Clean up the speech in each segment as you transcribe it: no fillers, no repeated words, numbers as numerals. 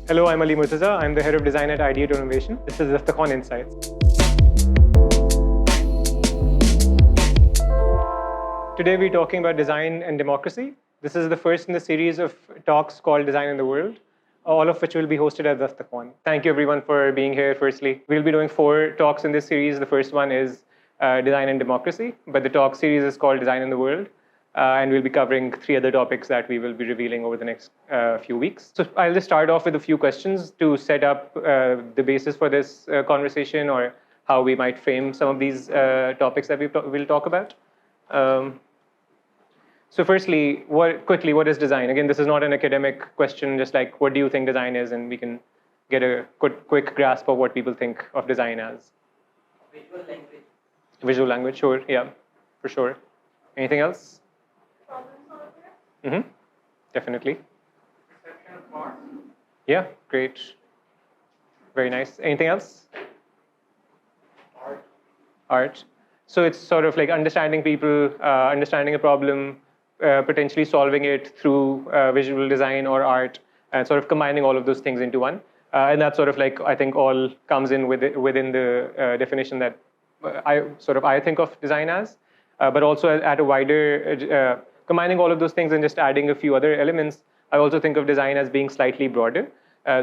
Hello, I'm Ali Murtaza. I'm the head of design at IDEATE Innovation. This is Daftarkhwan Insights. Today we're talking about design and democracy. This is the first in the series of talks called Design in the World, all of which will be hosted at Daftarkhwan. Thank you everyone for being here firstly. We'll be doing 4 talks in this series. The first one is Design and Democracy, but the talk series is called Design in the World. And we'll be covering 3 other topics that we will be revealing over the next few weeks. So I'll just start off with a few questions to set up the basis for this conversation, or how we might frame some of these topics that we'll talk about. So firstly, what is design? Again, this is not an academic question, just like what do you think design is, and we can get a quick grasp of what people think of design as. Visual language. Visual language, sure, yeah, for sure. Anything else? Mm-hmm. Definitely. Perception of art. Yeah, great. Very nice. Anything else? Art. Art. So it's sort of like understanding people, understanding a problem, potentially solving it through visual design or art, and sort of combining all of those things into one. And that sort of like, I think all comes in within the definition that I think of design as, but also at a wider, combining all of those things and just adding a few other elements, I also think of design as being slightly broader.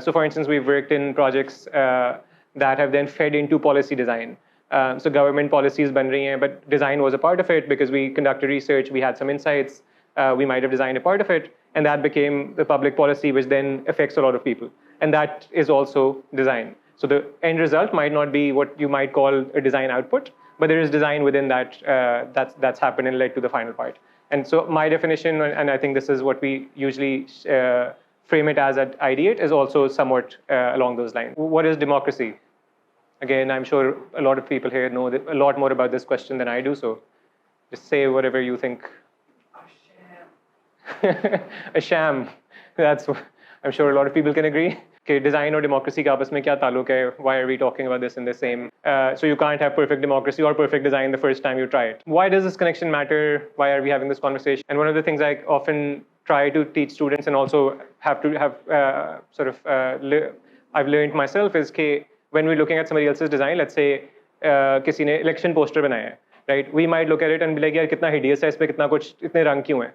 So for instance, we've worked in projects that have then fed into policy design. So government policies ban rahi hain, but design was a part of it because we conducted research, we had some insights, we might have designed a part of it, and that became the public policy, which then affects a lot of people. And that is also design. So the end result might not be what you might call a design output, but there is design within that that's happened and led to the final part. And so my definition, and I think this is what we usually frame it as at IDEATE, is also somewhat along those lines. What is democracy? Again, I'm sure a lot of people here know a lot more about this question than I do, so just say whatever you think. A sham. A sham. I'm sure a lot of people can agree. Okay, design or democracy ka aapas mein kya taluk hai? Why are we talking about this in the same? So you can't have perfect democracy or perfect design the first time you try it. Why does this connection matter? Why are we having this conversation? And one of the things I often try to teach students, and also have to have I've learned myself, is that when we're looking at somebody else's design, let's say किसी ने election poster बनाया है, right? We might look at it and be like, यार कितना hideous है, इसमें कितना कुछ इतने रंग क्यों हैं?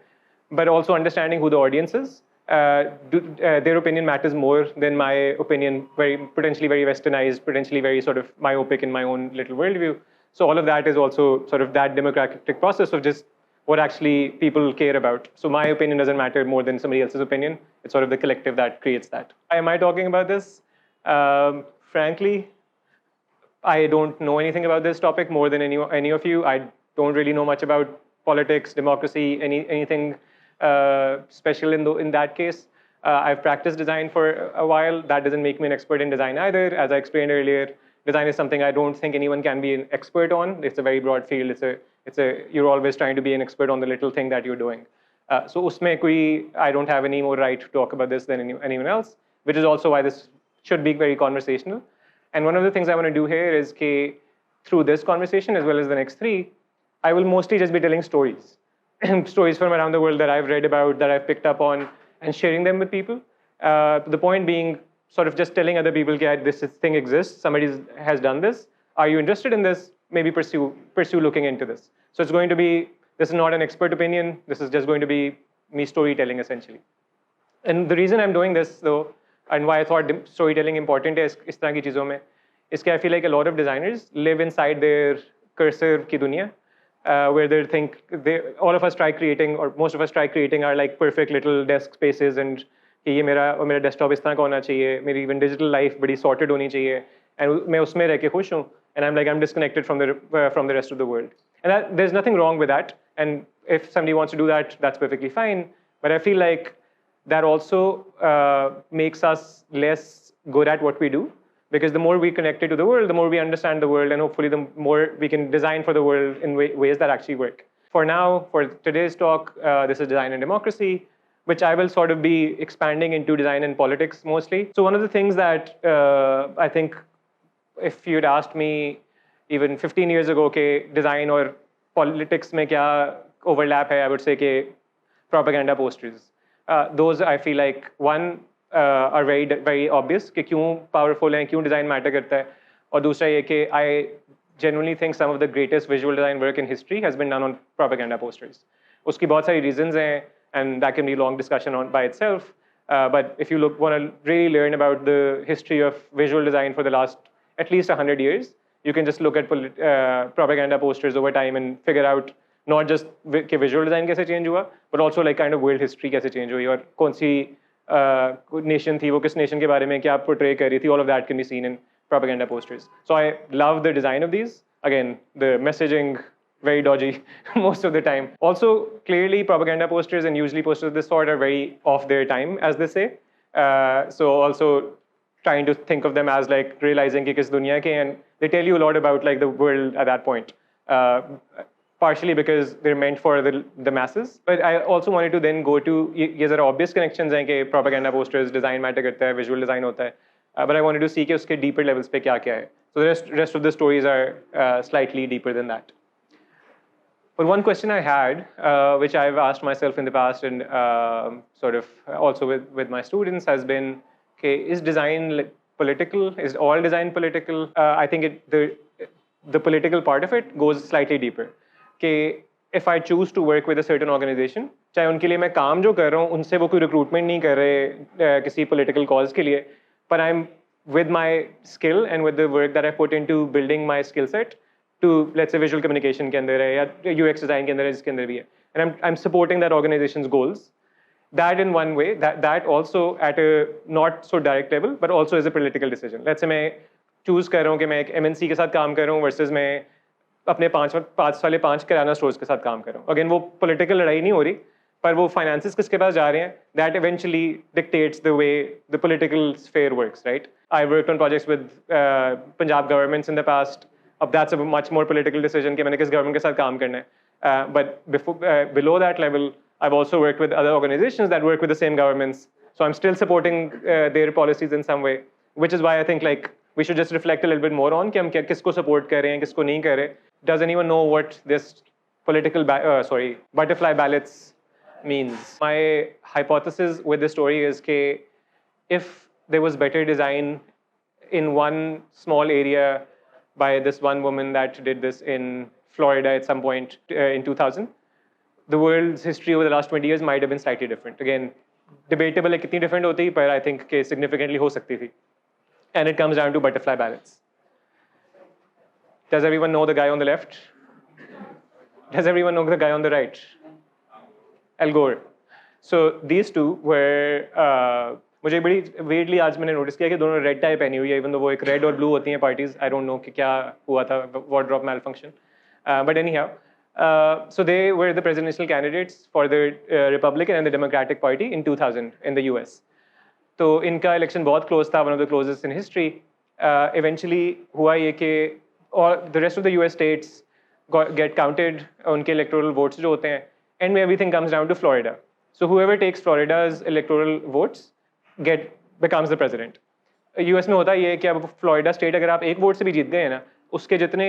But also understanding who the audience is. Their opinion matters more than my opinion, potentially very westernized, potentially very sort of myopic in my own little worldview. So all of that is also sort of that democratic process of just what actually people care about. So my opinion doesn't matter more than somebody else's opinion. It's sort of the collective that creates that. Why am I talking about this? Frankly, I don't know anything about this topic more than any of you. I don't really know much about politics, democracy, anything special in that case. I've practiced design for a while. That doesn't make me an expert in design either. As I explained earlier, design is something I don't think anyone can be an expert on. It's a very broad field. You're always trying to be an expert on the little thing that you're doing. So usme I don't have any more right to talk about this than anyone else, which is also why this should be very conversational. And one of the things I want to do here is through this conversation, as well as the next 3, I will mostly just be telling stories. Stories from around the world that I've read about, that I've picked up on, and sharing them with people. The point being sort of just telling other people that this thing exists, somebody has done this. Are you interested in this? Maybe pursue looking into this. So it's going to be, this is not an expert opinion. This is just going to be me storytelling essentially. And the reason I'm doing this though, and why I thought storytelling important is is that I feel like a lot of designers live inside their cursor ki dunya. Where they think all of us try creating, or most of us try creating, our like perfect little desk spaces, and ये मेरा desktop इस तरह का होना चाहिए, मेरी even digital life बड़ी sorted होनी चाहिए, and मैं उसमें रह के खुश हूँ, and I'm disconnected from the rest of the world. And there's nothing wrong with that, and if somebody wants to do that, that's perfectly fine. But I feel like that also makes us less good at what we do. Because the more we connected to the world, the more we understand the world, and hopefully the more we can design for the world in ways that actually work. For now, for today's talk, this is design and democracy, which I will sort of be expanding into design and politics mostly. So one of the things that I think, if you'd asked me even 15 years ago, design or politics mein kya overlap hai, I would say propaganda posters. Those I feel like, one, are very obvious कि क्यों powerful हैं, क्यों design matter करता है. और दूसरा ये कि I genuinely think some of the greatest visual design work in history has been done on propaganda posters. उसकी बहुत सारी reasons हैं, and that can be a long discussion on by itself. But if you want to really learn about the history of visual design for the last at least 100 years, you can just look at propaganda posters over time and figure out not just कि visual design कैसे change हुआ, but also like kind of world history कैसे change हुई और कौन सी nation थी, वो किस nation के बारे में क्या portray कर रही थी, all of that can be seen in propaganda posters. So I love the design of these. Again, the messaging, very dodgy most of the time. Also, clearly propaganda posters and usually posters of this sort are very off their time, as they say. So also trying to think of them as like realizing कि किस दुनिया के, and they tell you a lot about like the world at that point. Partially because they're meant for the masses. But I also wanted to then go to, ये ज़रा obvious connections हैं कि propaganda posters design matter करता है, visual design होता है. But I wanted to see कि उसके deeper levels पे क्या क्या है. So the rest of the stories are slightly deeper than that. But one question I had, which I've asked myself in the past and sort of also with my students, has been, okay, is design political? Is all design political? I think the political part of it goes slightly deeper. Okay, if I choose to work with a certain organization, चाहे उनके लिए मैं काम जो कर रहा हूँ, उनसे वो कोई recruitment नहीं कर रहे किसी political cause के लिए, but I'm with my skill and with the work that I put into building my skill set to, let's say, visual communication के अंदर है या UX design के अंदर है जिसके अंदर भी है, and I'm supporting that organization's goals. That in one way, that also at a not so direct level, but also is a political decision. Let's say मैं choose कर रहा हूँ कि मैं एक MNC के साथ काम कर रहा हूँ versus मैं अपने पाँच किराना स्टोर्स के साथ काम कर रहा हूँ. Again, वो political लड़ाई नहीं हो रही, पर वो finances किसके पास जा रहे हैं, that eventually dictates the way the political sphere works, right? I worked on projects with Punjab governments in the past. That's a much more political decision कि मैंने किस government के साथ काम करना है. But below that level, I've also worked with other organizations that work with the same governments. So I'm still supporting their policies in some way, which is why I think like we should just reflect a little bit more on कि हम किसको support कर रहे हैं, किसको नहीं कर रहे. Does anyone know what this butterfly ballots means? My hypothesis with this story is that if there was better design in one small area by this one woman that did this in Florida at some point in 2000, the world's history over the last 20 years might have been slightly different. Again, debatable है कितनी different होती, but I think कि significantly हो सकती थी. And it comes down to butterfly ballots. Does everyone know the guy on the left? Does everyone know the guy on the right? Al Gore. So these two were, मुझे बड़ी weirdly आज मैंने notice किया कि दोनों red tie पहनी हुई है, even though वो एक red और blue होती हैं parties. I don't know कि क्या हुआ था, wardrobe malfunction. But anyhow, so they were the presidential candidates for the Republican and the Democratic Party in 2000 in the US. तो इनका election बहुत close था, one of the closest in history. Eventually हुआ ये कि all the rest of the US states get counted, उनके electoral votes जो होते हैं, and everything comes down to Florida. So whoever takes Florida's electoral votes becomes the president. US में होता ये कि अब Florida state अगर आप एक वोट से भी जीत गए हैं ना, उसके जितने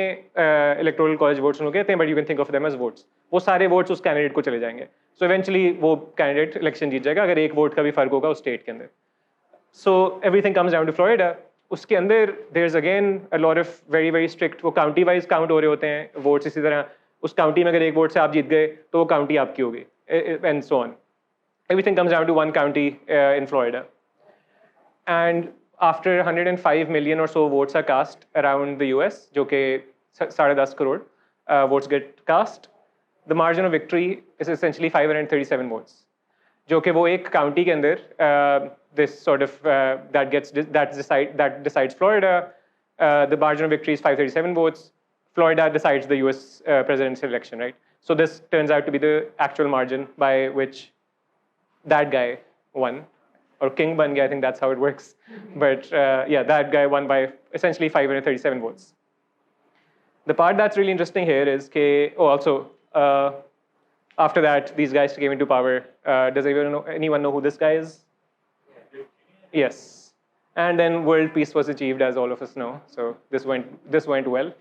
electoral college votes उनको कहते हैं, but you can think of them as votes. वो सारे votes उस candidate को चले जाएंगे. So eventually वो candidate election जीत जाएगा अगर एक वोट का भी फर्क होगा उस state के अंदर. So everything comes down to Florida. उसके अंदर there's again a lot of very very strict, वो county wise count हो रहे होते हैं votes. इसी तरह उस county में अगर एक वोट से आप जीत गए तो वो county आपकी होगी, and so on. Everything comes down to one county in Florida. And after 105 million or so votes are cast around the US, जो कि 10.5 crore votes get cast, the margin of victory is essentially 537 votes. जो कि वो एक county के अंदर this sort of that decides Florida. The margin of victory is 537 votes. Florida decides the US presidential election, right? So this turns out to be the actual margin by which that guy won, or king ban gaya, I think that's how it works. But yeah, that guy won by essentially 537 votes. The part that's really interesting here is also after that, these guys came into power. Does anyone know who this guy is? Yes. And then world peace was achieved, as all of us know. So this went well.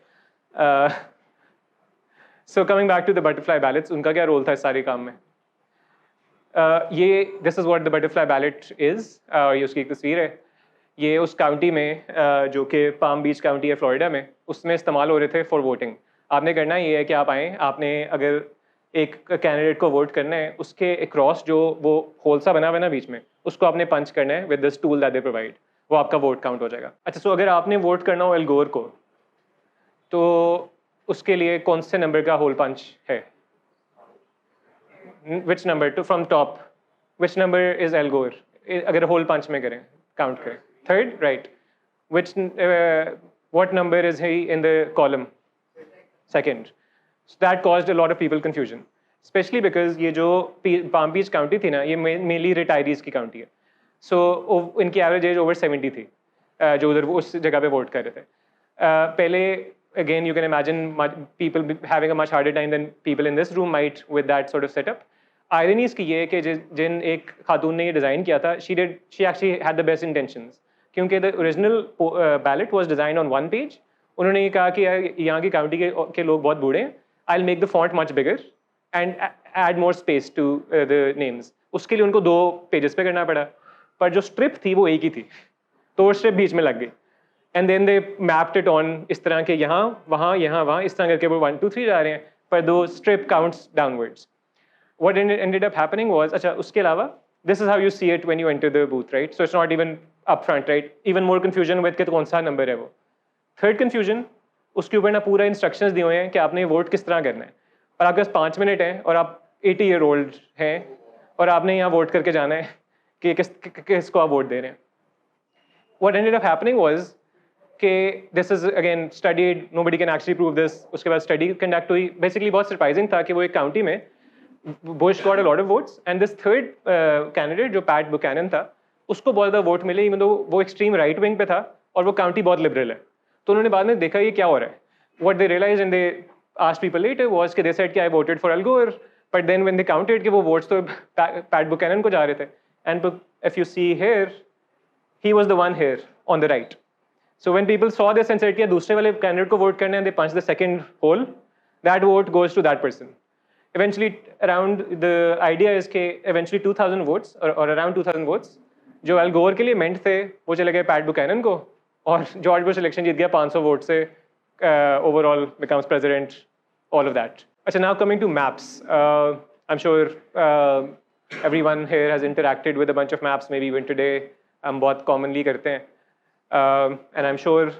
So coming back to the butterfly ballots, उनका क्या role था इस सारे काम में? This is what the butterfly ballot is, ये उसकी एक तस्वीर है। ये उस काउंटी में जो कि पाम बीच काउंटी है फ्लोरिडा में, उसमें इस्तेमाल हो रहे थे फॉर वोटिंग। आपने करना ये है कि आप आएँ, आपने अगर एक कैंडिडेट को वोट करना है, उसके अक्रॉस जो वो होल सा बना हुआ है ना बीच में, उसको आपने पंच करना है with this tool that they provide, वो आपका वोट काउंट हो जाएगा। अच्छा, सो अगर आपने वोट करना हो एल गोर को, तो उसके लिए कौन से नंबर का होल पंच है? Which number two from top, which number is L गोर अगर होल पंच में करें, काउंट करें? Third, right. Which what number is he in the column? Second. So that caused a lot of people confusion, especially because ये जो Palm Beach County थी ना, ये mainly retirees की county है। So इनकी average age over 70 थी, जो उधर उस जगह पे वोट कर रहे थे। पहले again you can imagine people having a much harder time than people in this room might with that sort of setup. Irony इसकी ये है कि जिन एक खातून ने ये डिज़ाइन किया था, she actually had the best intentions, क्योंकि the original ballot was designed on one page। उन्होंने ये कहा कि यहाँ की काउंटी के लोग बहुत बूढ़े हैं, I'll make the font much bigger and add more space to the names। उसके लिए उनको 2 पेजेस पे करना पड़ा, पर जो स्ट्रिप थी वो एक ही थी, तो वो स्ट्रिप बीच में लग गई। And then they mapped it on इस तरह के यहाँ वहाँ इस तरह करके वो 1 2 3 जा रहे हैं, पर दो strip counts downwards. What ended up happening was, अच्छा उसके अलावा this is how you see it when you enter the booth, right? So it's not even up front, right? Even more confusion with कि कौन सा number है वो। Third confusion, उसके ऊपर ना पूरा इंस्ट्रक्शंस दिए हुए हैं कि आपने वोट किस तरह करना है, और आपके पास 5 मिनट हैं और आप 80 ईयर ओल्ड हैं और आपने यहाँ वोट करके जाना है कि किसको आप वोट दे रहे हैं। What ended up happening was कि this is again studied, nobody can actually prove this। उसके बाद स्टडी कंडक्ट हुई, बेसिकली बहुत सरप्राइजिंग था कि वो एक काउंटी में Bush got a lot of votes and this third candidate जो पैट बुकैनन था, उसको बहुत ज़्यादा वोट मिले, इवन दो वो एक्सट्रीम राइट विंग पे था और वो काउंटी बहुत लिबरल है। तो उन्होंने बाद में देखा ये क्या हो रहा है। What they realized and they asked people later was कि they said कि I voted for Al Gore, but then when they counted कि वो votes तो Pat Buchanan को जा रहे थे, and if you see here, he was the one here on the right। So when people saw this and said कि दूसरे वाले candidate को vote करना है, and they punched the second hole, that vote goes to that person। Eventually, around the idea is कि eventually 2000 votes or around 2000 votes जो Al Gore के लिए meant थे, वो चले गए Pat Buchanan को, और जॉर्ज बुश इलेक्शन जीत गया 500 वोट से, overall becomes president, all of that. अच्छा, now coming to maps, I am sure everyone here has interacted with a bunch of maps, may be even today. हम बहुत commonly करते हैं, and I am sure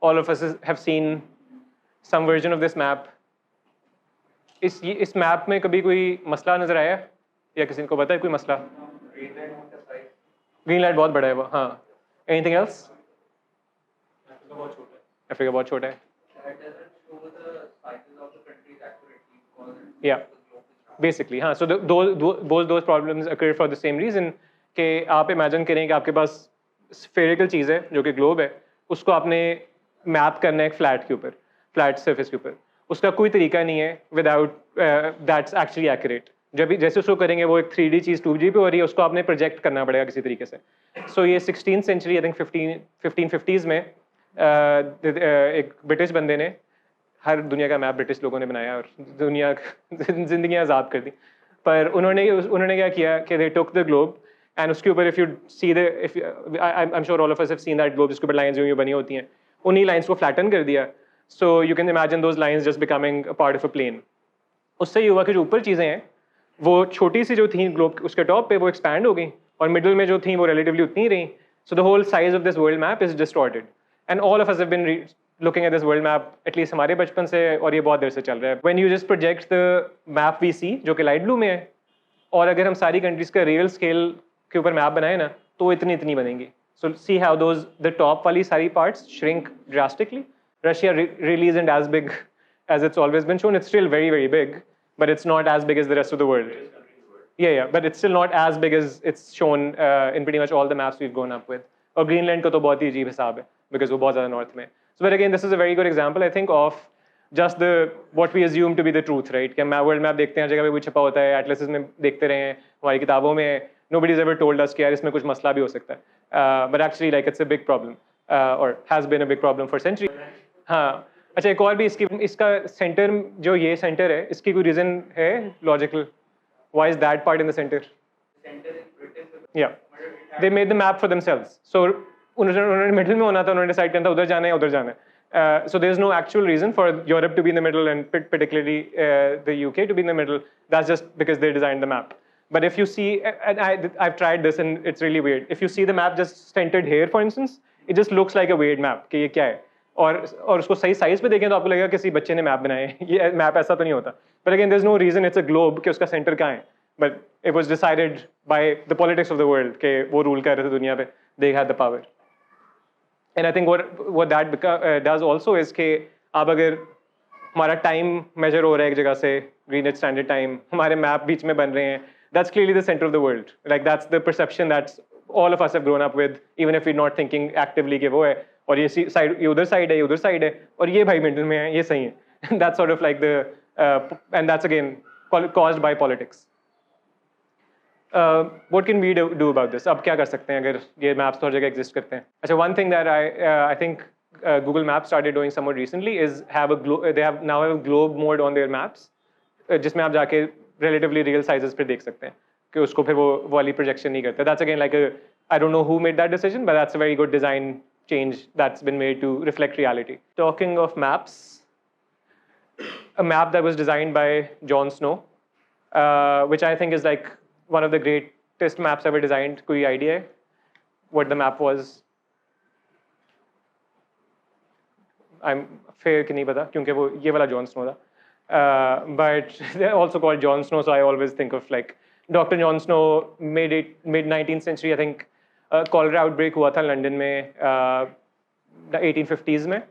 all of us have seen some version of this map. इस map में कभी कोई मसला नजर आया या किसी को पता है कोई मसला? ग्रीनलैंड बहुत बड़ा है वो, हाँ। Anything else? अफ्रीका बहुत छोटा है। Yeah, basically, हाँ। So both those problems occur for the same reason कि आप imagine करें कि आपके पास spherical चीज़ है जो कि globe है, उसको आपने मैप करना है एक फ्लैट के ऊपर, फ्लैट सरफेस के ऊपर। उसका कोई तरीका नहीं है विदाउट दैट्स एक्चुअली एक्यूरेट। जब जैसे उसको करेंगे वो एक 3D चीज़ 2D पे हो रही है, उसको आपने प्रोजेक्ट करना पड़ेगा किसी तरीके से। सो ये 16th century, I think 1550s में एक ब्रिटिश बंदे ने, हर दुनिया का मैप ब्रिटिश लोगों ने बनाया और दुनिया जिंदगी आज़ाद कर दी। पर उन्होंने क्या किया कि दे टुक द ग्लोब एंड उसके ऊपर if you see the I am sure all of us have seen that globe, जिसके ऊपर लाइंस यूँ बनी होती हैं, उन्हीं लाइंस को फ्लैटन कर दिया। So you can imagine those lines just becoming a part of a plane. उससे ये हुआ कि जो ऊपर चीज़ें हैं वो छोटी सी जो थी ग्लोब उसके टॉप पे, वो एक्सपैंड हो गई, और मिडिल में जो थी वो रिलेटिवली उतनी ही रही। So the whole size of this world map is distorted, and all of us have been looking at this world map at least हमारे बचपन से, और ये बहुत देर से चल रहा है। When you just project the map we see, जो कि लाइट ब्लू में है, और अगर हम सारी कंट्रीज का रियल स्केल के ऊपर मैप बनाए ना, तो इतनी बनेंगी। So see how those the top वाली सारी parts shrink drastically. Russia really isn't as big as it's always been shown. It's still very big, but it's not as big as the rest of the world. Yeah, but it's still not as big as it's shown in pretty much all the maps we've grown up with. और Greenland का तो बहुत ही अजीब हिसाब है, because वो बहुत ज़्यादा नॉर्थ में। So but again, this is a very good example, I think, of just what we assume to be the truth, right? कि हम वर्ल्ड मैप देखते हैं, जगह पे कुछ छपा होता है, एटलसेस में देखते रहे हैं, हमारी किताबों में, nobody's ever told us कि यार इसमें कुछ मसला भी हो सकता है, but actually like it's a big problem, or has been a big problem for centuries. हाँ, अच्छा, एक और भी इसका सेंटर, जो ये सेंटर है, इसकी कोई रीज़न है logical? Why is that part in the center? Yeah, they made the map for themselves. So उन्होंने middle में होना था, उन्होंने decide करना था उधर जाना है उधर जाना है. So there's no actual reason for Europe to be in the middle and particularly the UK to be in the middle. That's just because they designed the map. But if you see, and I've tried this and it's really weird. If you see the map just centered here, for instance, it just looks like a weird map कि ये क्या है. और उसको सही size पे देखें तो आपको लगेगा किसी बच्चे ने मैप बनाया है. ये मैप ऐसा तो नहीं होता. But again, there's no reason it's a globe कि उसका center कहाँ है. But it was decided by the politics of the world कि वो rule कर रहे थे दुनिया पे. They had the power. And I think what that does also is कि आप अगर हमारा time measure हो रहा है एक जगह से Greenwich Standard Time, हमारे map बीच में बन रहे हैं. That's clearly the center of the world. Like that's the perception that all of us have grown up with, even if we're not thinking actively कि वो है. और ये side ये उधर side है ये उधर side है और ये भाई middle में है ये सही है. That's sort of like the and that's again caused by politics. What can we do about this? अब क्या कर सकते हैं अगर ये maps तो हर जगह exist करते हैं? अच्छा, one thing that I think Google Maps started doing somewhat recently is they now have a globe mode on their maps, जिसमें आप जाके relatively real sizes पे देख सकते हैं कि उसको फिर वो वाली projection नहीं करते. That's again like I don't know who made that decision, but that's a very good design change that's been made to reflect reality. Talking of maps, a map that was designed by Jon Snow, which I think is like one of the greatest maps ever designed. कोई idea है what the map was? I'm fair कि नहीं पता क्योंकि वो ये वाला Jon Snow था. But they're also called Jon Snow, so I always think of like Dr. Jon Snow, mid-19th century, I think. Cholera outbreak हुआ था लंदन में 1850s में,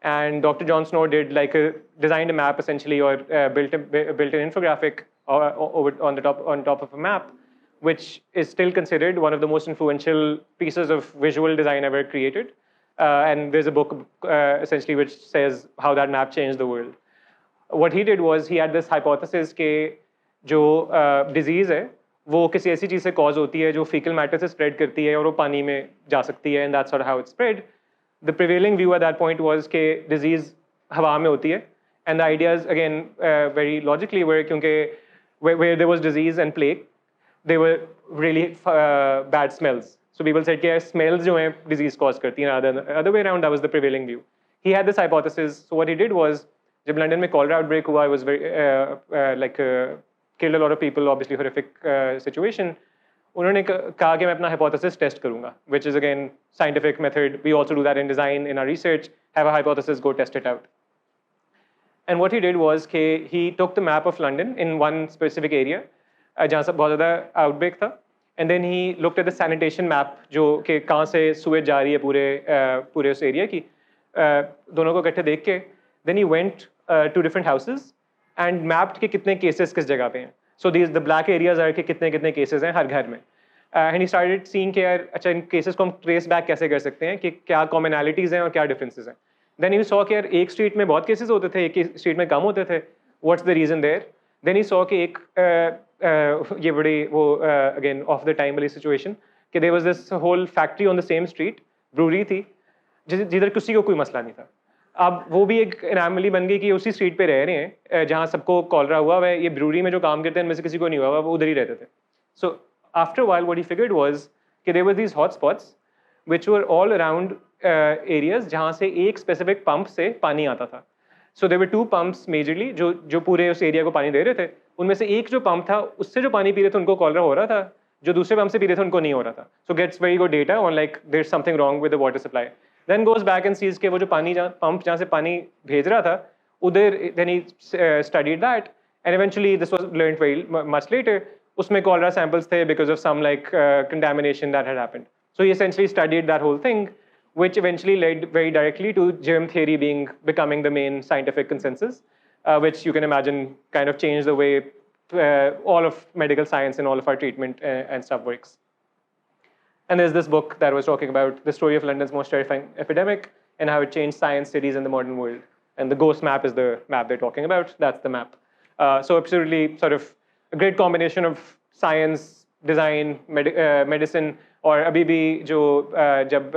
and Dr. Jon Snow designed a map essentially, or built an infographic on top of a map, which is still considered one of the most influential pieces of visual design ever created. And there's a book essentially which says how that map changed the world. What he did was he had this hypothesis कि जो disease है वो किसी ऐसी चीज़ से cause होती है जो fecal matter से spread करती है और वो पानी में जा सकती है, and that's sort of how it spread. The prevailing view at that point was कि disease हवा में होती है, and the ideas again very logically were क्योंकि where there was disease and plague, there were really bad smells. So people said कि smells जो हैं disease cause करती हैं, other way around, that was the prevailing view. He had this hypothesis, so what he did was जब London में cholera outbreak हुआ, it was very killed a lot of people, obviously horrific situation. उन्होंने कहा कि मैं अपना hypothesis test करूँगा, which is again scientific method. We also do that in design, in our research. Have a hypothesis, go test it out. And what he did was कि he took the map of London in one specific area, जहाँ से बहुत ज़्यादा outbreak था, and then he looked at the sanitation map जो कि कहाँ से sewage जा रही है पूरे उस area की, दोनों को इकट्ठे देख के, then he went to different houses and mapped कि कितने cases किस जगह पे हैं. So the black areas are कि कितने cases हैं हर घर में. And he started seeing कि यार अच्छा इन cases को हम trace back कैसे कर सकते हैं कि क्या commonalities हैं और क्या differences हैं. Then he saw कि यार एक street में बहुत cases होते थे, एक street में कम होते थे. What's the reason there? Then he saw कि एक ये बड़ी वो again off the time वाली situation कि there was this whole factory on the same street, brewery थी, जिधर किसी को कोई मसला नहीं था. अब वो भी एक एनामली बन गई कि उसी स्ट्रीट पे रह रहे हैं जहाँ सबको कॉलरा हुआ हुआ है, ये ब्रूरी में जो काम करते हैं इनमें से किसी को नहीं हुआ हुआ, वो उधर ही रहते थे. So after while what he figured was कि there were these hot spots which were all around areas जहाँ से एक स्पेसिफिक पंप से पानी आता था. So there were two pumps majorly जो पूरे उस एरिया को पानी दे रहे थे. उनमें से एक जो पंप था उससे जो पानी पी रहे थे उनको कॉलरा हो रहा था, जो दूसरे पंप से पी रहे थे उनको नहीं हो रहा था. So gets very good data on like there is something wrong with the water supply. Then goes back and sees कि वो जो पंप जहाँ से पानी भेज रहा था उधर, then he studied that, and eventually this was learned very much later. उसमें cholera samples थे because of some like contamination that had happened. So he essentially studied that whole thing, which eventually led very directly to germ theory becoming the main scientific consensus, which you can imagine kind of changed the way all of medical science and all of our treatment and stuff works. And there's this book that was talking about the story of London's most terrifying epidemic and how it changed science, cities, and the modern world. And the ghost map is the map they're talking about. That's the map. So absolutely sort of a great combination of science, design, medicine, और अभी भी जो जब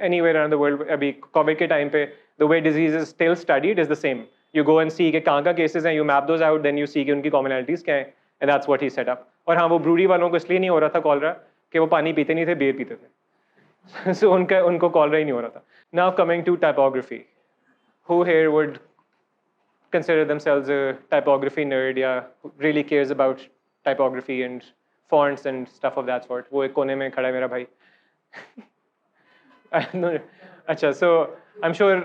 anywhere around the world अभी COVID के time पे the way disease is still studied is the same. You go and see कि कहाँ का cases हैं, you map those out, then you see कि उनकी commonalities क्या हैं, and that's what he set up. और हाँ वो brewery वालों को इसलिए नहीं हो रहा था cholera कि वो पानी पीते नहीं थे, बियर पीते थे. So उनको कॉलरा ही नहीं हो रहा था. Now coming to typography. Who here would consider themselves a typography nerd या really cares about typography and fonts and stuff of that sort? वो एक कोने में खड़ा है मेरा भाई. अच्छा, so I'm sure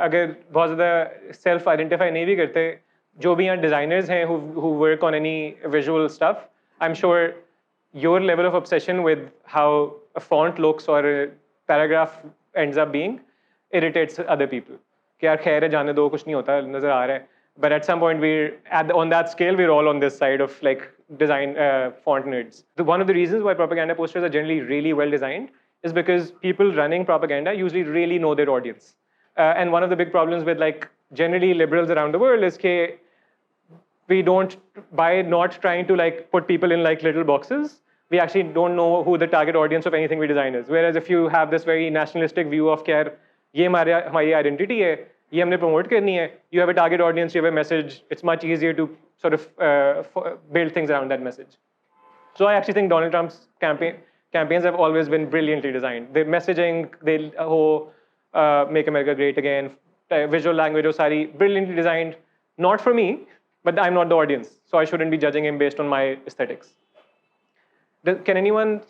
अगर बहुत ज़्यादा self identify नहीं भी करते, जो भी यहाँ designers हैं who work on any visual stuff, I'm sure your level of obsession with how a font looks or a paragraph ends up being irritates other people. कि यार खैर है, जाने दो, कुछ नहीं होता, नजर आ रहा है. But at some point, on that scale, we're all on this side of like design font nerds. One of the reasons why propaganda posters are generally really well designed is because people running propaganda usually really know their audience. And one of the big problems with like generally liberals around the world is that we don't, by not trying to like put people in like little boxes, we actually don't know who the target audience of anything we design is. Whereas if you have this very nationalistic view of care, ये हमारी identity है, ये हमने promote करनी है, you have a target audience, you have a message, it's much easier to sort of build things around that message. So I actually think Donald Trump's campaigns have always been brilliantly designed. Their messaging, make America great again, visual language, sari brilliantly designed. Not for me, but I'm not the audience, so I shouldn't be judging him based on my aesthetics. Can anyone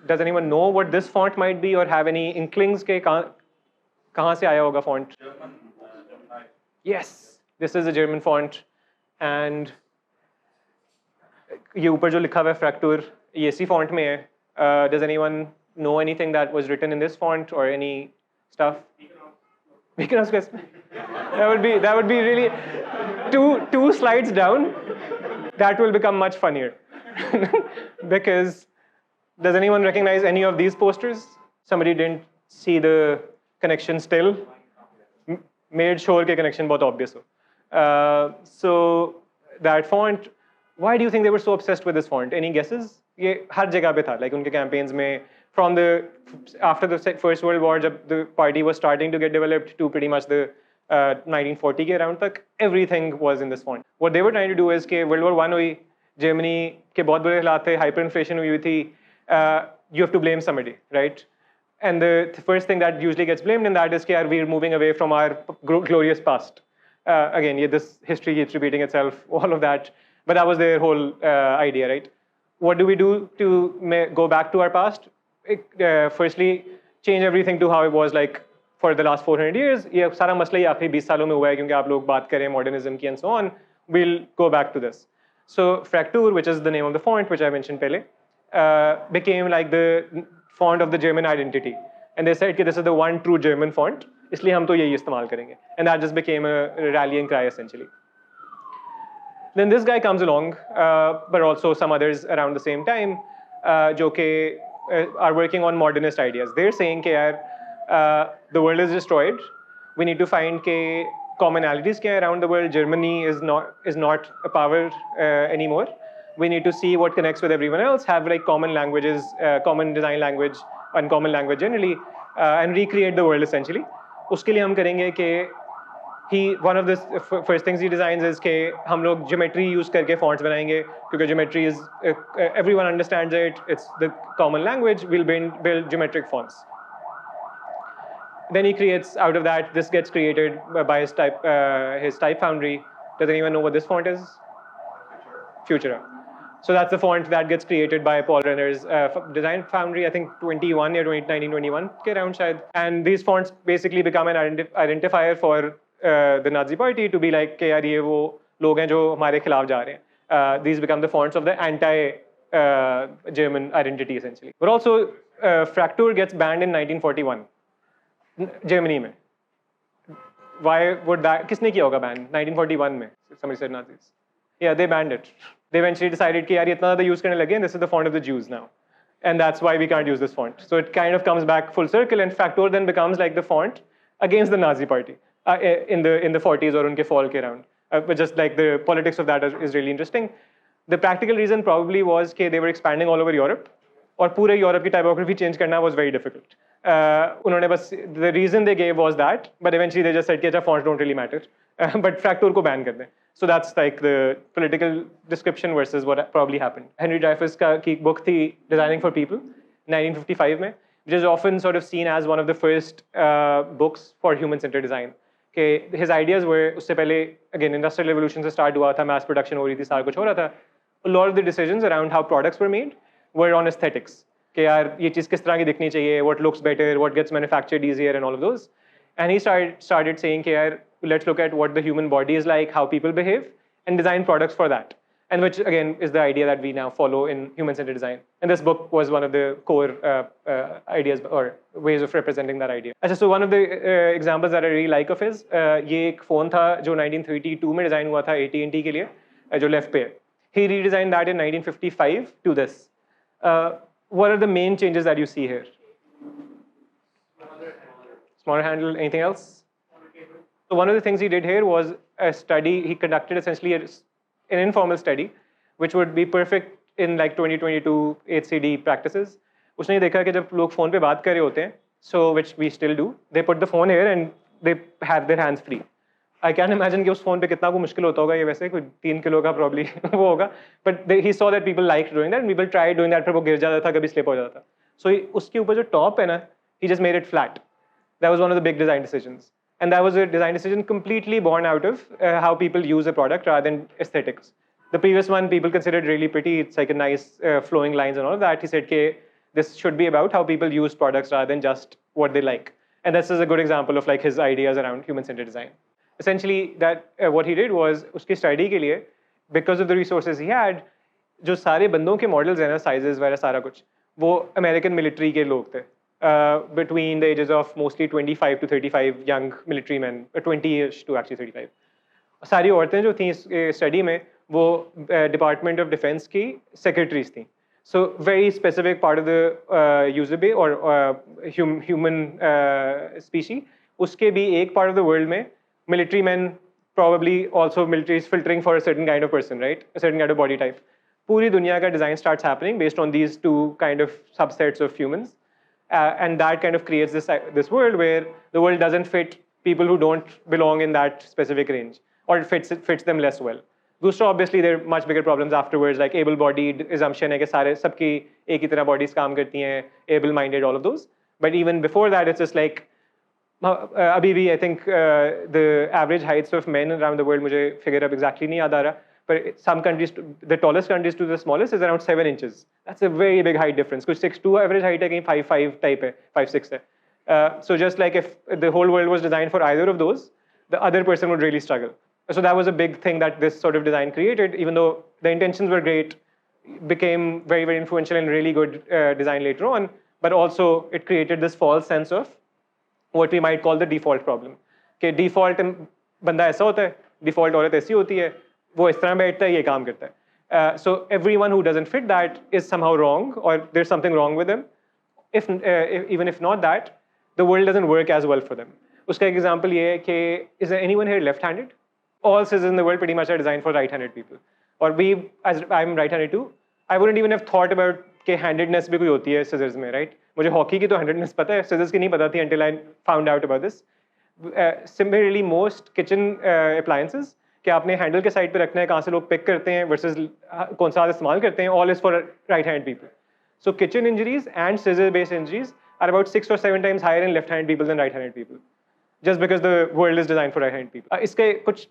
does anyone know what this font might be or have any inklings के कहाँ से आया होगा font? German. Yes, this is a German font, and ये ऊपर जो लिखा हुआ है Fraktur, ये इसी font में है. Does anyone know anything that was written in this font or any stuff? Mykonos Christmas. That would be really two slides down. That will become much funnier. Because does anyone recognize any of these posters? Somebody didn't see the connection still. Made sure के connection बहुत obvious हो. So that font, why do you think they were so obsessed with this font? Any guesses? ये हर जगह पे था, like उनके campaigns में, after the First World War, जब the party was starting to get developed to pretty much the 1940 के around तक, everything was in this font. What they were trying to do is कि World War I हुई, Germany के बहुत बुरे हालात थे, hyperinflation हुई थी, you have to blame somebody, right? And the first thing that usually gets blamed in that is that we're moving away from our glorious past. Again, this history keeps repeating itself, all of that. But that was their whole idea, right? What do we do to go back to our past? Firstly, change everything to how it was like for the last 400 years. ये सारा मसला ही आखिरी 20 सालों में हुआ है क्योंकि आप लोग बात करें modernism की and so on. We'll go back to this. So Fraktur, which is the name of the font, which I mentioned pehle, became like the font of the German identity. And they said that this is the one true German font, इसलिए हम तो यही इस्तेमाल करेंगे. And that just became a rallying cry essentially. Then this guy comes along, but also some others around the same time, जो कि are working on modernist ideas. They're saying that the world is destroyed. We need to find commonalities around the world. Germany is not a power anymore. We need to see what connects with everyone else, have like common languages, common design language, and common language generally, and recreate the world essentially. उसके लिए हम करेंगे कि one of the first things he designs is कि हम लोग geometry use करके fonts बनाएंगे क्योंकि geometry is everyone understands it. It's the common language. We'll build geometric fonts. Then he creates out of that. This gets created by his type foundry. Does anyone know what this font is? Futura. So that's the font that gets created by Paul Renner's design foundry, I think 1921 ke around shayad. And these fonts basically become an identifier for the Nazi party to be like कि यार ये वो लोग हैं जो हमारे खिलाफ जा रहे हैं. These become the fonts of the anti-German identity essentially. But also Fraktur gets banned in 1941, Germany में. Why would that? किसने किया होगा ban? 1941 में. Somebody said Nazis. Yeah, they banned it. They eventually decided कि यार इतना ज़्यादा use करने लगे and this is the font of the Jews now. And that's why we can't use this font. So it kind of comes back full circle and Fraktur then becomes like the font against the Nazi party in the 40s or उनके fall के around. But just like the politics of that is really interesting. The practical reason probably was that they were expanding all over Europe और पूरे Europe की typography change करना was very difficult. उन्होंने बस the reason they gave was that, but eventually they just said कि अच्छा fonts don't really matter. But Fraktur को ban कर दें. So that's like the political description versus what probably happened. Henry Dreyfuss की book थी Designing for People, 1955 में, which is often sort of seen as one of the first books for human-centered design. Okay, his ideas were उससे पहले again industrial revolution से start हुआ था, mass production हो रही थी, सारा कुछ हो रहा था. A lot of the decisions around how products were made were on aesthetics. कि यार ये चीज़ किस तरह की दिखनी चाहिए, what looks better, what gets manufactured easier, and all of those. And he started saying कि यार let's look at what the human body is like, how people behave, and design products for that. And which again is the idea that we now follow in human-centered design. And this book was one of the core ideas or ways of representing that idea. अच्छा, so one of the examples that I really like of his, ये एक phone था जो 1932 में design हुआ था AT&T के लिए, जो left पे है. He redesigned that in 1955 to this. What are the main changes that you see here? Smaller handle, anything else? So one of the things he did here was a study. He conducted essentially an informal study, which would be perfect in like 2022 HCD practices. उसने देखा कि जब लोग phone पे बात कर रहे होते हैं, so which we still do, they put the phone here and they have their hands free. I can't imagine कि उस phone पे कितना को मुश्किल होता होगा, ये वैसे कोई 3 किलो का probably वो होगा. But he saw that people liked doing that and people tried doing that, फिर वो गिर जाता था, कभी slip हो जाता था. So उसके ऊपर जो top है ना, he just made it flat. That was one of the big design decisions. And that was a design decision completely born out of how people use a product rather than aesthetics. The previous one people considered really pretty. It's like a nice flowing lines and all of that. He said, okay, this should be about how people use products rather than just what they like. And this is a good example of like his ideas around human-centered design. Essentially, that what he did was, उसकी study के लिए, because of the resources he had, जो सारे बंदों के models हैं ना, sizes वगैरह सारा कुछ, वो American military के लोग थे. Between the ages of mostly 25 to 35 young military men, 20-ish to actually 35. सारी औरतें जो थीं इस study में, वो Department of Defense की secretaries थीं. So very specific part of the user base or human species. उसके भी एक part of the world में military men, probably also military is filtering for a certain kind of person, right? A certain kind of body type. पूरी दुनिया का design starts happening based on these two kind of subsets of humans. And that kind of creates this world where the world doesn't fit people who don't belong in that specific range, or it fits them less well. दूसरा, obviously there are much bigger problems afterwards, like able-bodied assumption है कि सारे सबकी एक ही तरह bodies काम करती हैं, able-minded, all of those. But even before that, it's just like अभी भी I think the average heights of men around the world, मुझे figure up exactly नहीं याद आ रहा, but some countries, the tallest countries to the smallest is around 7 inches. That's a very big height difference. कुछ 6'2" average height है, कहीं 5'5" type है, 5'6" है. So just like if the whole world was designed for either of those, the other person would really struggle. So that was a big thing that this sort of design created, even though the intentions were great, became very, very influential and really good design later on, but also it created this false sense of what we might call the default problem. कि default बंदा ऐसा होता है, default औरत ऐसी होती है, वो इस तरह बैठता है, ये काम करता है. So everyone who doesn't fit that is somehow wrong, or there's something wrong with them. Even if not that, the world doesn't work as well for them. उसका example ये है कि is there anyone here left-handed? All scissors in the world pretty much are designed for right-handed people. Or as I'm right-handed too, I wouldn't even have thought about कि handedness भी कोई होती है scissors में, right? मुझे hockey की तो handedness पता है, scissors की नहीं पता थी until I found out about this. Similarly, most kitchen appliances कि आपने handle के side पे रखना है, कहाँ से लोग pick करते हैं versus कौन सा इस्तेमाल करते हैं, all is for right-handed people. So kitchen injuries and scissor-based injuries are about 6 or 7 times higher in left-handed people than right-handed people, just because the world is designed for right-handed people. इसके कुछ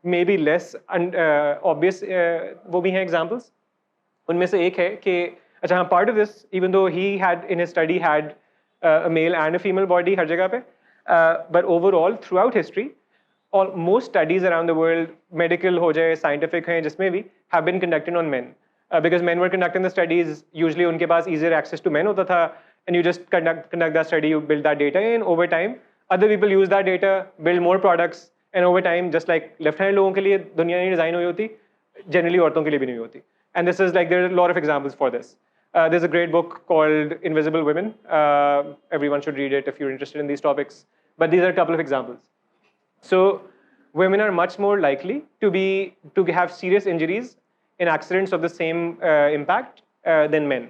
maybe less obvious वो भी हैं examples. उनमें से एक है कि अच्छा हाँ, part of this, even though he had in his study had a male and a female body हर जगह पे, but overall throughout history, most studies around the world, medical हो जाए, scientific हैं जिसमें भी, have been conducted on men. Because men were conducting the studies, usually उनके पास easier access to men होता था, and you just conduct that study, you build that data in. Over time, other people use that data, build more products, and over time, just like left-handed लोगों के लिए दुनिया नहीं design हुई होती, generally औरतों के लिए भी नहीं होती. And this is like, there are a lot of examples for this. There's a great book called Invisible Women. Everyone should read it if you're interested in these topics. But these are a couple of examples. So women are much more likely to have serious injuries in accidents of the same impact than men.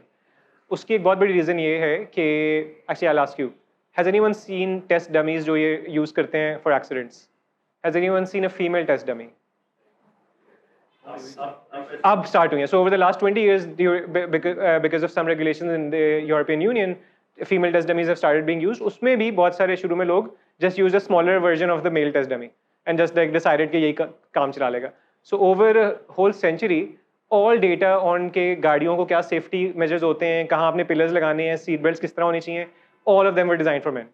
उसकी एक बहुत बड़ी reason ये है कि, actually I'll ask you, has anyone seen test dummies जो ये use करते हैं for accidents? Has anyone seen a female test dummy? अब start हुई हैं. So over the last 20 years, because of some regulations in the European Union, female test dummies have started being used. उसमें भी बहुत सारे शुरू में लोग just used a smaller version of the male test dummy and just like decided कि यही काम चला लेगा. So over a whole century, all data on के गाड़ियों को क्या safety measures होते हैं, कहाँ आपने pillars लगाने हैं, seat belts किस तरह होनी चाहिए, all of them were designed for men.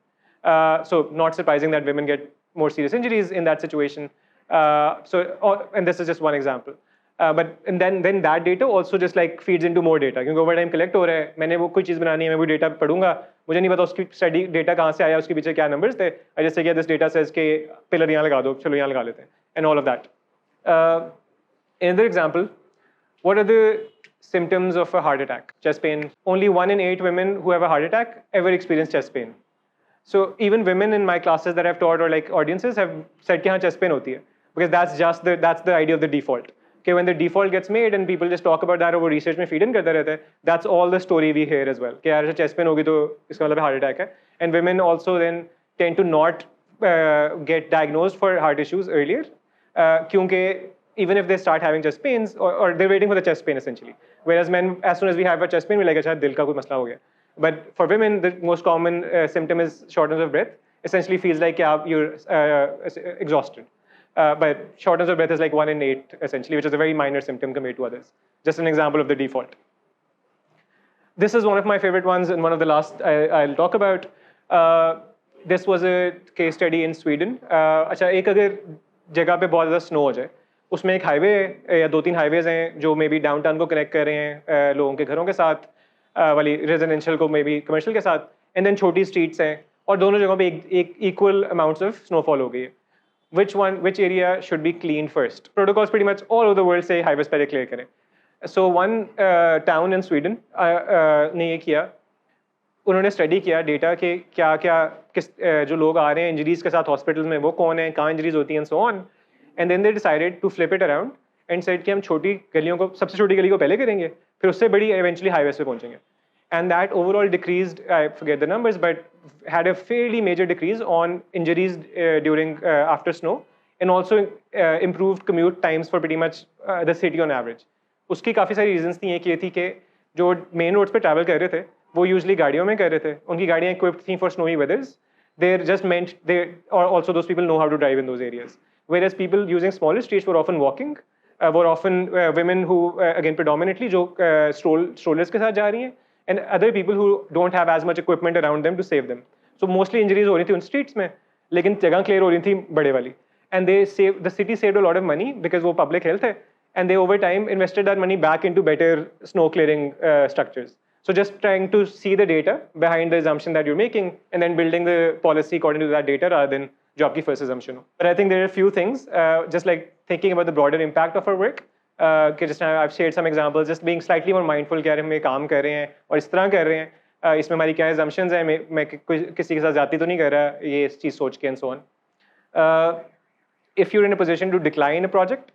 So not surprising that women get more serious injuries in that situation. And this is just one example. But and then that data also just like feeds into more data. क्योंकि over time collect हो रहा है, मैंने वो कोई चीज़ बनानी है, मैं वो data पढ़ूंगा, मुझे नहीं पता उसकी study data कहाँ से आया, उसके पीछे क्या numbers थे. I just say yeah, this data says कि pillar यहाँ लगा दो, चलो यहाँ लगा लेते हैं, and all of that. Another example, what are the symptoms of a heart attack? Chest pain. Only 1 in 8 women who have a heart attack ever experience chest pain. So even women in my classes that I've taught or like audiences have said कि हाँ chest pain होती है, because that's the idea of the default. Okay, when the default gets made and people just talk about that और वो research में feed in करते रहते हैं, that's all the story we hear as well. कि यार chest pain होगी तो इसका मतलब heart attack है. And women also then tend to not get diagnosed for heart issues earlier, क्योंकि even if they start having chest pains or they're waiting for the chest pain essentially. Whereas men, as soon as we have a chest pain, we're like, अच्छा दिल का कोई मसला हो गया. But for women, the most common symptom is shortness of breath. Essentially feels like you're exhausted. But shortness of breath is like 1 in 8 essentially, which is a very minor symptom compared to others. Just an example of the default. This is one of my favorite ones and one of the last I'll talk about. This was a case study in Sweden. अच्छा एक अगर जगह पे बहुत ज़्यादा snow हो जाए, उसमें एक हाईवे या 2-3 हाईवेज हैं जो मे बी डाउनटाउन को कनेक्ट कर रहे हैं लोगों के घरों के साथ, वाली रेजिडेंशियल को मे बी कमर्शियल के साथ, एंड देन छोटी स्ट्रीट्स हैं और दोनों जगहों पे एक इक्वल अमाउंट्स ऑफ स्नोफॉल हो गई है. which area should be cleaned first? Protocols pretty much all over the world say highways पहले clear करें. So one town in Sweden ने ये किया, उन्होंने स्टडी किया डेटा के क्या क्या किस जो लोग आ रहे हैं इंजरीज के साथ हॉस्पिटल में वो कौन है, कहाँ इंजरीज होती हैं, so on. And then they decided to flip it around and said कि हम छोटी गलियों को, सबसे छोटी गली को पहले करेंगे, फिर उससे बड़ी इवेंचुअली हाईवेज पे पहुंचेंगे. And that overall decreased, I forget the numbers, but had a fairly major decrease on injuries during after snow, and also improved commute times for pretty much the city on average. उसकी काफ़ी सारी reasons थी. एक ये थी कि जो main roads पे travel कर रहे थे वो usually गाड़ियों में कर रहे थे, उनकी गाड़ियाँ equipped थी for snowy weathers. They're just meant they, or also those people know how to drive in those areas. Whereas people using smaller streets were often walking, were often women who again predominantly जो strollers के साथ जा रही हैं, and other people who don't have as much equipment around them to save them. So mostly injuries हो रही थी उन streets में, लेकिन जगह clear हो रही थी बड़े वाली. And the city saved a lot of money because वो public health है, and they over time invested that money back into better snow clearing structures. So just trying to see the data behind the assumption that you're making, and then building the policy according to that data rather than जो आपकी first assumption हो. But I think there are a few things, just like thinking about the broader impact of our work. Just I've shared some examples, just being slightly more mindful कि यार हम ये काम कर रहे हैं और इस तरह कर रहे हैं, इसमें हमारी क्या assumptions हैं, मैं किसी के साथ जाती तो नहीं कर रहा ये इस चीज़ सोच के, and so on. If you're in a position to decline a project,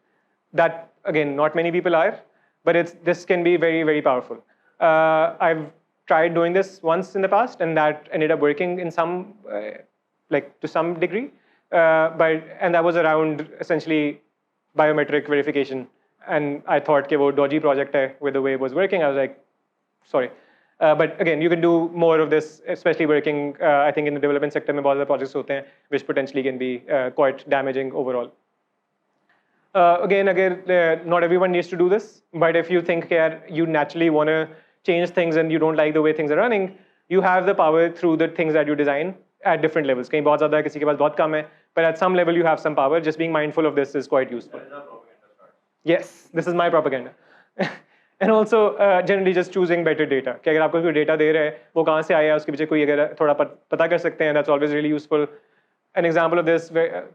that again not many people are, but this can be very, very powerful. I've tried doing this once in the past, and that ended up working in some like to some degree, and that was around essentially biometric verification. And I thought कि वो dodgy project है with the way it was working. I was like, sorry. But again, you can do more of this, especially working, I think in the development sector में बहुत ज़्यादा projects होते हैं, which potentially can be quite damaging overall. Again, not everyone needs to do this, but if you think that you naturally want to change things and you don't like the way things are running, you have the power through the things that you design at different levels. कहीं बहुत ज़्यादा है, किसी के पास बहुत कम है, but at some level you have some power. Just being mindful of this is quite useful. Yes, this is my propaganda. And also generally just choosing better data. कि अगर आपको कोई data दे रहा है, वो कहाँ से आया, उसके पीछे कोई अगर थोड़ा पता कर सकते हैं, that's always really useful. An example of this,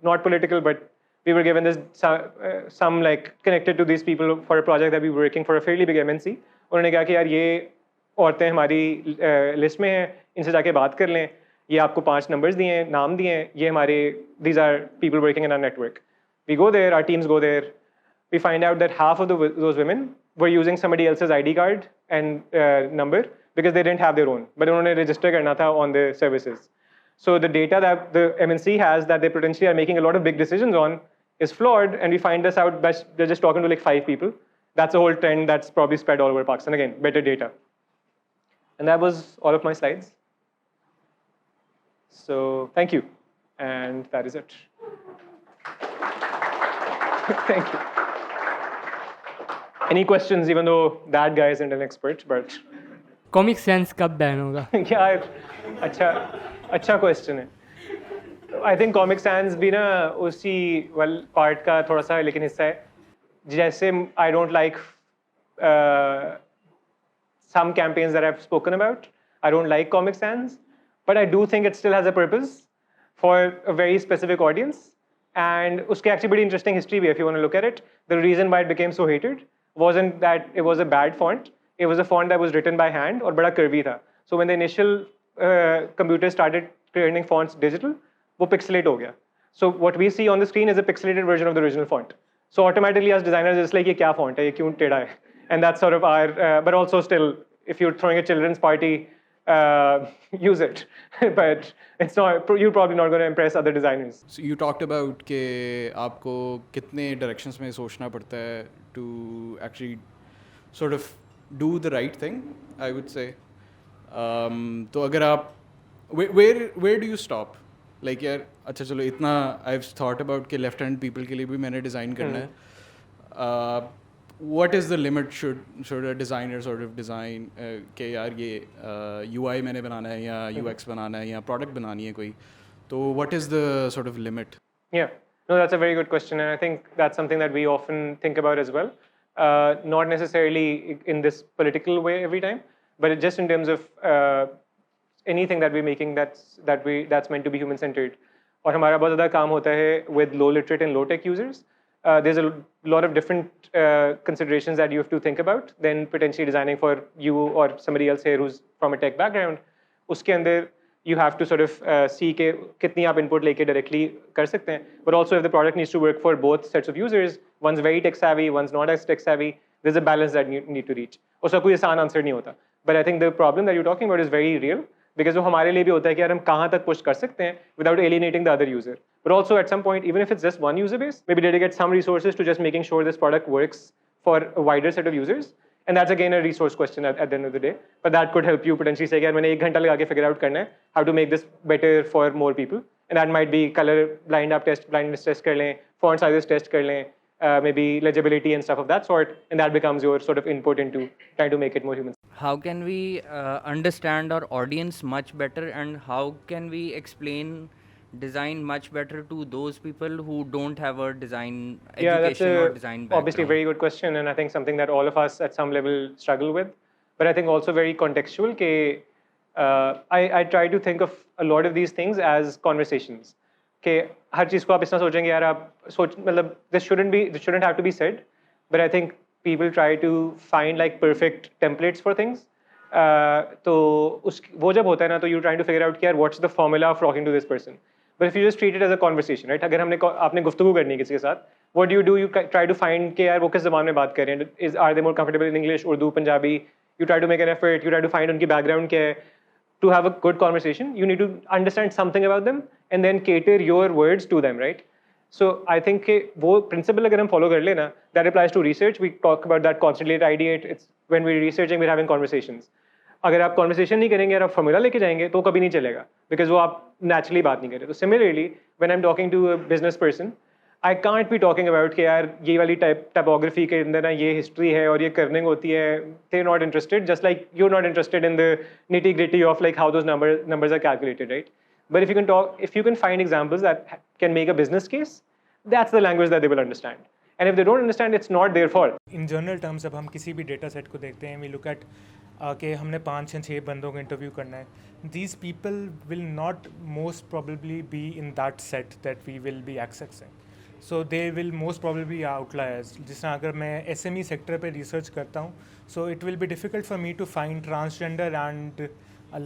not political, but we were given this some like connected to these people for a project that we were working for a fairly big MNC. उन्होंने कहा कि यार ये औरतें हमारी list में हैं, इनसे जाके बात कर लें, ये आपको 5 numbers दिए हैं, नाम दिए हैं, ये हमारे these are people working in our network. We go there, our teams go there. We find out that half of those women were using somebody else's ID card and number because they didn't have their own, but उन्होंने register करना था on the services. So the data that the MNC has that they potentially are making a lot of big decisions on is flawed, and we find this out by they're just talking to like 5 people. That's a whole trend that's probably spread all over Pakistan. Again, better data. And that was all of my slides. So thank you. And that is it. Thank you. Any questions, even though that guy isn't an expert, but... comic sense कब ban होगा? यार अच्छा question है. I think Comic Sans भी ना उसी part का थोड़ा सा लेकिन हिस्सा है. जैसे I don't like some campaigns that I've spoken about. I don't like Comic Sans, but I do think it still has a purpose for a very specific audience. And उसकी actually pretty interesting history भी, if you want to look at it. The reason why it became so hated wasn't that it was a bad font. It was a font that was written by hand और बड़ा curvy था. So when the initial computers started turning fonts digital, वो pixelate हो गया. So what we see on the screen is a pixelated version of the original font. So automatically as designers, it's like ये क्या font है, ये क्यों टेढ़ा है? And that's sort of our, but also still, if you're throwing a children's party, use it. But it's not, you're probably not going to impress other designers. So you talked about कि आपको कितने directions में सोचना पड़ता है to actually sort of do the right thing, I would say. तो अगर आप where do you stop? Like यार अच्छा चलो इतना I've thought about कि left hand people के लिए भी मैंने design करना है. What is the limit should a designer sort of design कि यार ये UI मैंने बनाना है या UX बनाना है या product बनानी है कोई, तो what is the sort of limit? Yeah, no, that's a very good question, and I think that's something that we often think about as well. Not necessarily in this political way every time, but just in terms of anything that we're making that's meant to be human-centered. और हमारा बहुत ज़्यादा काम होता है with low literate and low tech users. There's a lot of different considerations that you have to think about then potentially designing for you or somebody else here who's from a tech background. उसके अंदर you have to sort of see के कितनी आप input लेके directly कर सकते हैं. But also if the product needs to work for both sets of users, one's very tech savvy, one's not as tech savvy, there's a balance that you need to reach. उसका कोई आसान answer नहीं होता. But I think the problem that you're talking about is very real. Because वो हमारे लिए भी होता है कि यार हम कहाँ तक push कर सकते हैं without alienating the other user. But also at some point, even if it's just one user base, maybe dedicate some resources to just making sure this product works for a wider set of users. And that's again a resource question at the end of the day. But that could help you potentially say, यार मैंने 1 घंटा लगा के figure out करना है how to make this better for more people. And that might be color blindness test कर लें, font sizes test कर लें, maybe legibility and stuff of that sort. And that becomes your sort of input into trying to make it more human. How can we understand our audience much better, and how can we explain design much better to those people who don't have a design education or design background? Obviously very good question, and I think something that all of us at some level struggle with, but I think also very contextual. I try to think of a lot of these things as conversations. कि हर चीज़ को आप इस तरह सोचेंगे यार आप सोच मतलब this shouldn't have to be said, but I think people try to find like perfect templates for things. तो वो जब होता है ना तो you're trying to figure out कि यार what's the formula of talking to this person. But if you just treat it as a conversation, right? अगर आपने गुफ्तगू करनी है किसी के साथ, what do? You try to find कि यार वो किस ज़बान में बात कर रहे हैं. Are they more comfortable in English, Urdu, Punjabi? You try to make an effort. You try to find उनकी background क्या है. To have a good conversation, you need to understand something about them and then cater your words to them, right? So I think वो principle अगर हम follow कर ले ना, that applies to research. We talk about that constantly at IDEATE. It's when we're researching, we're having conversations. अगर आप conversation नहीं करेंगे और आप formula लेके जाएंगे तो कभी नहीं चलेगा, because वो आप naturally बात नहीं कर रहे. So similarly, when I'm talking to a business person, I can't be talking about कि यार ये वाली typography के अंदर ना ये history है और ये kerning होती है. They're not interested, just like you're not interested in the nitty gritty of like how those numbers are calculated, right? But if you can find examples that can make a business case, that's the language that they will understand. And if they don't understand, it's not their fault. In general terms, जब हम किसी भी data set को देखते हैं, we look at कि हमने 5 या 6 बंदों को interview करना है. These people will not most probably be in that set that we will be accessing. So they will most probably be outliers. जिस तरह अगर मैं SME sector पे research करता हूँ, so it will be difficult for me to find transgender and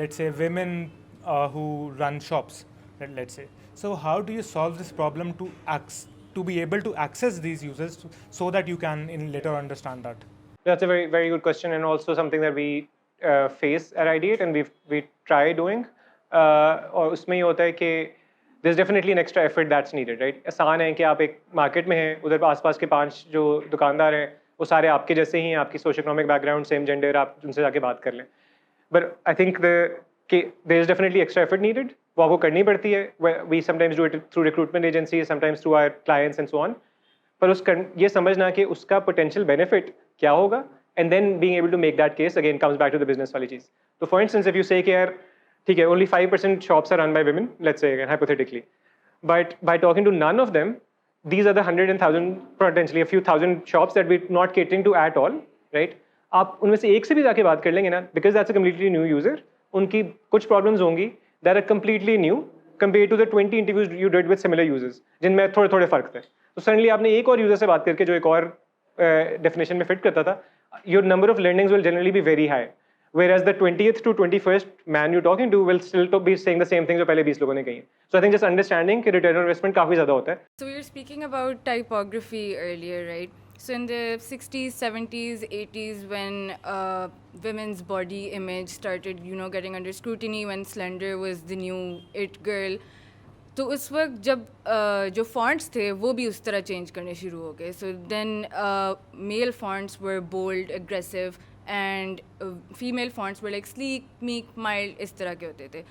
let's say women who run shops, let's say. So how do you solve this problem to be able to access these users so that you can later understand that? That's a very, very good question, and also something that we face at IDEATE and we try doing. और उसमें ये होता है कि there's definitely an extra effort that's needed, right? आसान है कि आप एक मार्केट में हैं, उधर आसपास के 5 जो दुकानदार हैं वो सारे आपके जैसे ही हैं, आपकी socio economic background, same gender, आप उनसे जाके बात कर लें. But I think there is definitely extra effort needed. वो आपको करनी पड़ती है. We sometimes do it through recruitment agencies, sometimes through our clients and so on. पर ये समझना कि उसका potential benefit क्या होगा, and then being able to make that case again comes back to the business वाली चीज़. So for instance, if you say कि यार ठीक है, only 5% shops are run by women, let's say again hypothetically, but by talking to none of them, these are the 100 and 1,000, potentially a few thousand shops that we're not catering to at all, right? आप उनमें से एक से भी जाके बात कर लेंगे ना, because that's a completely new user, उनकी कुछ problems होंगी that are completely new compared to the 20 interviews you did with similar users, जिनमें थोड़े फर्क थे. तो suddenly आपने एक और user से बात करके जो एक और definition में fit करता था, your number of learnings will generally be very high. Whereas the 20th to 21st man you're talking to will still be saying the same things जो पहले 20 लोगों ने कही हैं. So I think just understanding कि return on investment काफी ज़्यादा होता है. So we were speaking about typography earlier, right? So in the 60s, 70s, 80s, when women's body image started, getting under scrutiny, when slender was the new it girl, तो उस वक्त जब जो fonts थे वो भी उस तरह change करने शुरू हो गए. So then male fonts were bold, aggressive, and female fonts were like sleek, meek, mild, इस तरह के होते थे.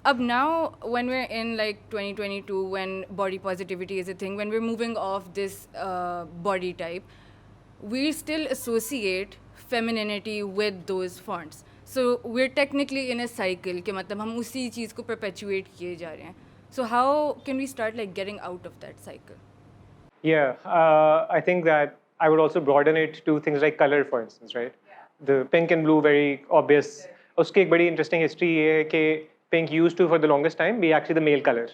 Up now, when we're in like 2022, when body positivity is a thing, when we're moving off this body type, we still associate femininity with those fonts. So we're technically in a cycle कि मतलब हम उसी चीज़ को perpetuate किए जा रहे हैं. So how can we start like getting out of that cycle? Yeah, I think that I would also broaden it to things like color, for instance, right? The pink and blue, very obvious. उसकी एक बड़ी interesting history ये है कि pink used to for the longest time be actually the male color.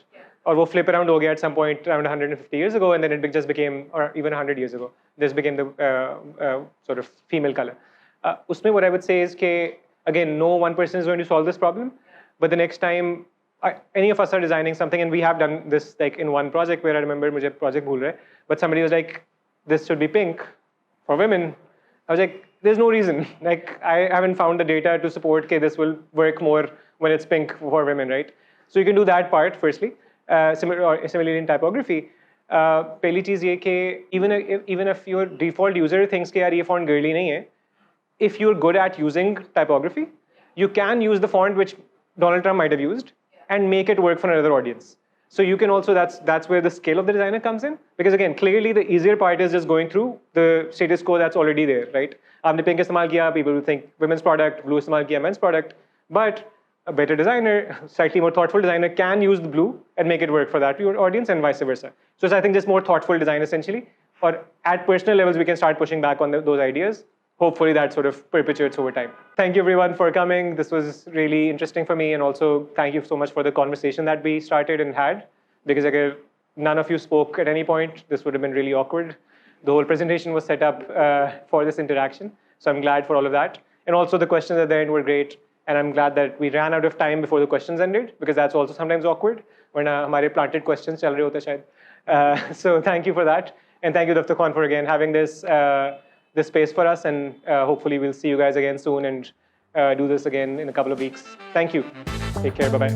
और वो flip around हो गया at some point around 150 years ago, and then it just became, or even 100 years ago, this became the sort of female color. उसमें what I would say is कि again, no one person is going to solve this problem, but the next time any of us are designing something, and we have done this like in one project where I remember मुझे project भूल रहा है, but somebody was like, this should be pink for women. I was like, there's no reason. Like, I haven't found the data to support that this will work more when it's pink for women, right? So you can do that part firstly. Similarly in typography, पहली चीज़ ये कि even if your default user thinks कि यार ये font girly नहीं है, if you're good at using typography, you can use the font which Donald Trump might have used and make it work for another audience. So you can also, that's where the skill of the designer comes in, because again, clearly the easier part is just going through the status quo that's already there, right? आपने pink इस्तेमाल किया, people will think women's product, blue इस्तेमाल किया, men's product, but a better designer, slightly more thoughtful designer can use the blue and make it work for that audience and vice versa. So it's, I think, just more thoughtful design essentially, or at personal levels we can start pushing back on those ideas. Hopefully that sort of perpetuates over time. Thank you everyone for coming. This was really interesting for me, and also thank you so much for the conversation that we started and had, because again, none of you spoke at any point. This would have been really awkward. The whole presentation was set up for this interaction, so I'm glad for all of that. And also the questions at the end were great, and I'm glad that we ran out of time before the questions ended, because that's also sometimes awkward when हमारे planted questions चल रहे होते शायद. So thank you for that, and thank you Daftarkhwan for again having this space for us, and hopefully we'll see you guys again soon and do this again in a couple of weeks. Thank you. Take care. Bye-bye.